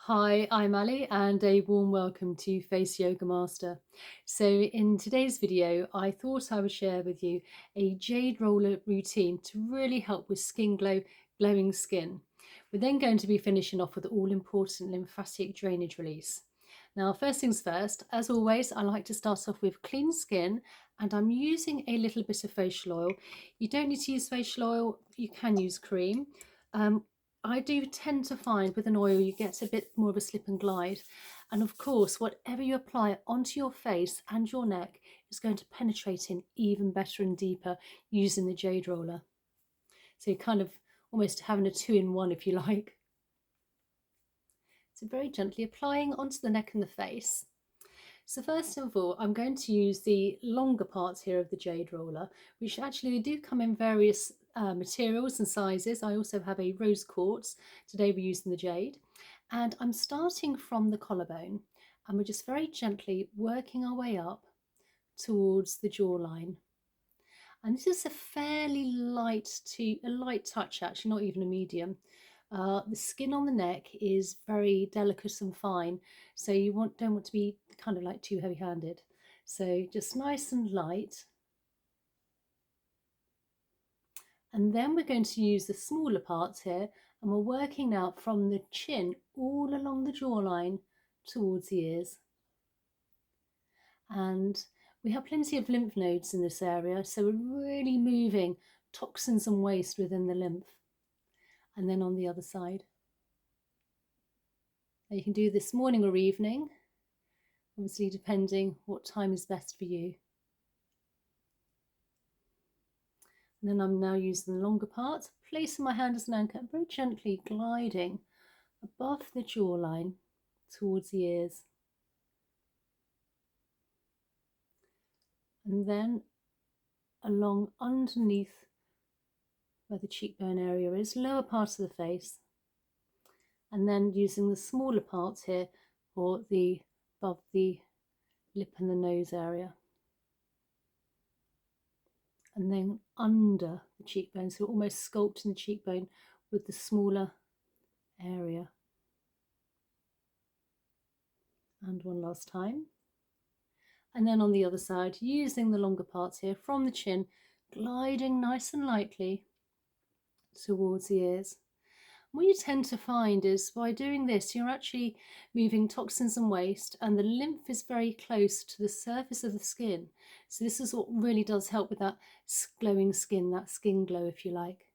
Hi, I'm Ali and a warm welcome to Face Yoga Master. So in today's video, I thought I would share with you a jade roller routine to really help with skin glow, glowing skin. We're then going to be finishing off with the all-important lymphatic drainage release. Now, first things first, as always, I like to start off with clean skin and I'm using a little bit of facial oil. You don't need to use facial oil, you can use cream. I do tend to find with an oil you get a bit more of a slip and glide, and of course whatever you apply onto your face and your neck is going to penetrate in even better and deeper using the jade roller. So you're kind of almost having a two-in-one if you like. So very gently applying onto the neck and the face. So first of all, I'm going to use the longer parts here of the jade roller, which actually do come in various materials and sizes. I also have a rose quartz. Today we're using the jade. And I'm starting from the collarbone and we're just very gently working our way up towards the jawline. And this is a fairly light touch, actually, not even a medium. The skin on the neck is very delicate and fine, so you don't want to be kind of like too heavy-handed. So just nice and light. And then we're going to use the smaller parts here, and we're working now from the chin all along the jawline towards the ears. And we have plenty of lymph nodes in this area, so we're really moving toxins and waste within the lymph. And then on the other side. Now you can do this morning or evening, obviously depending what time is best for you. And then I'm now using the longer part, placing my hand as an anchor, very gently gliding above the jawline towards the ears. And then along underneath where the cheekbone area is, lower part of the face. And then using the smaller parts here for the above the lip and the nose area. And then under the cheekbone, so almost sculpting the cheekbone with the smaller area. And one last time. And then on the other side, using the longer parts here from the chin, gliding nice and lightly towards the ears. What you tend to find is by doing this, you're actually moving toxins and waste, and the lymph is very close to the surface of the skin. So this is what really does help with that glowing skin, that skin glow, if you like.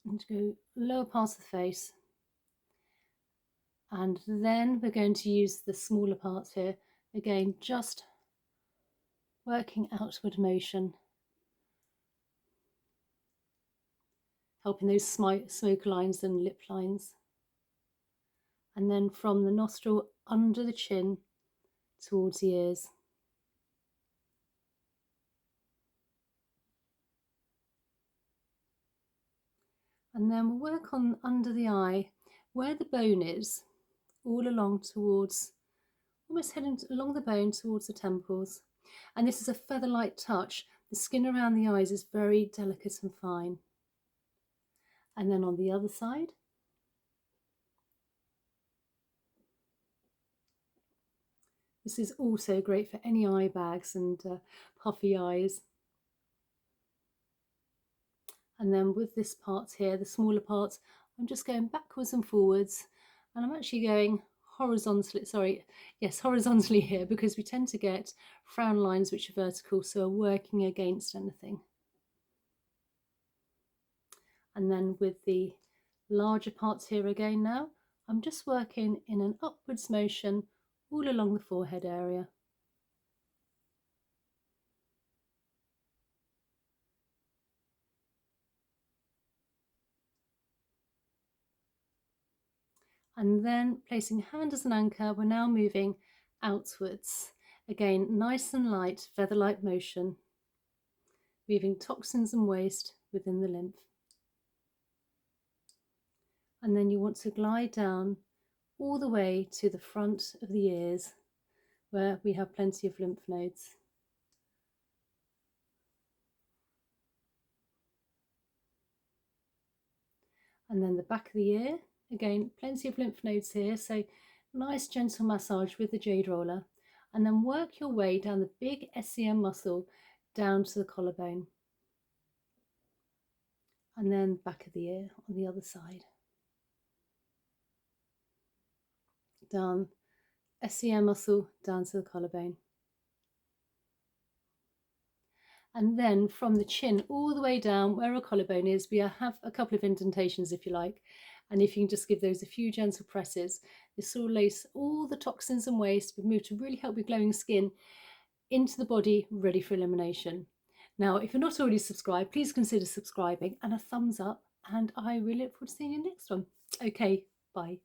And go lower part of the face. And then we're going to use the smaller parts here. Again, just working outward motion, helping those smoke lines and lip lines. And then from the nostril under the chin towards the ears. And then we'll work on under the eye, where the bone is, all along towards, almost heading along the bone towards the temples. And this is a feather-like touch. The skin around the eyes is very delicate and fine. And then on the other side. This is also great for any eye bags and puffy eyes. And then with this part here, the smaller parts, I'm just going backwards and forwards, and I'm actually going horizontally, horizontally here, because we tend to get frown lines which are vertical, so we're working against anything. And then with the larger parts here again now, I'm just working in an upwards motion all along the forehead area. And then placing hand as an anchor, we're now moving outwards. Again, nice and light, feather-like motion, moving toxins and waste within the lymph. And then you want to glide down all the way to the front of the ears, where we have plenty of lymph nodes. And then the back of the ear, Again, plenty of lymph nodes here, so nice gentle massage with the jade roller, and then work your way down the big SCM muscle down to the collarbone, and then back of the ear on the other side. Down SCM muscle down to the collarbone. And then from the chin all the way down where our collarbone is, we have a couple of indentations if you like, and if you can just give those a few gentle presses, this will release all the toxins and waste remove to really help with glowing skin into the body, ready for elimination. Now, if you're not already subscribed, please consider subscribing and a thumbs up, and I really look forward to seeing you next one. Okay, bye.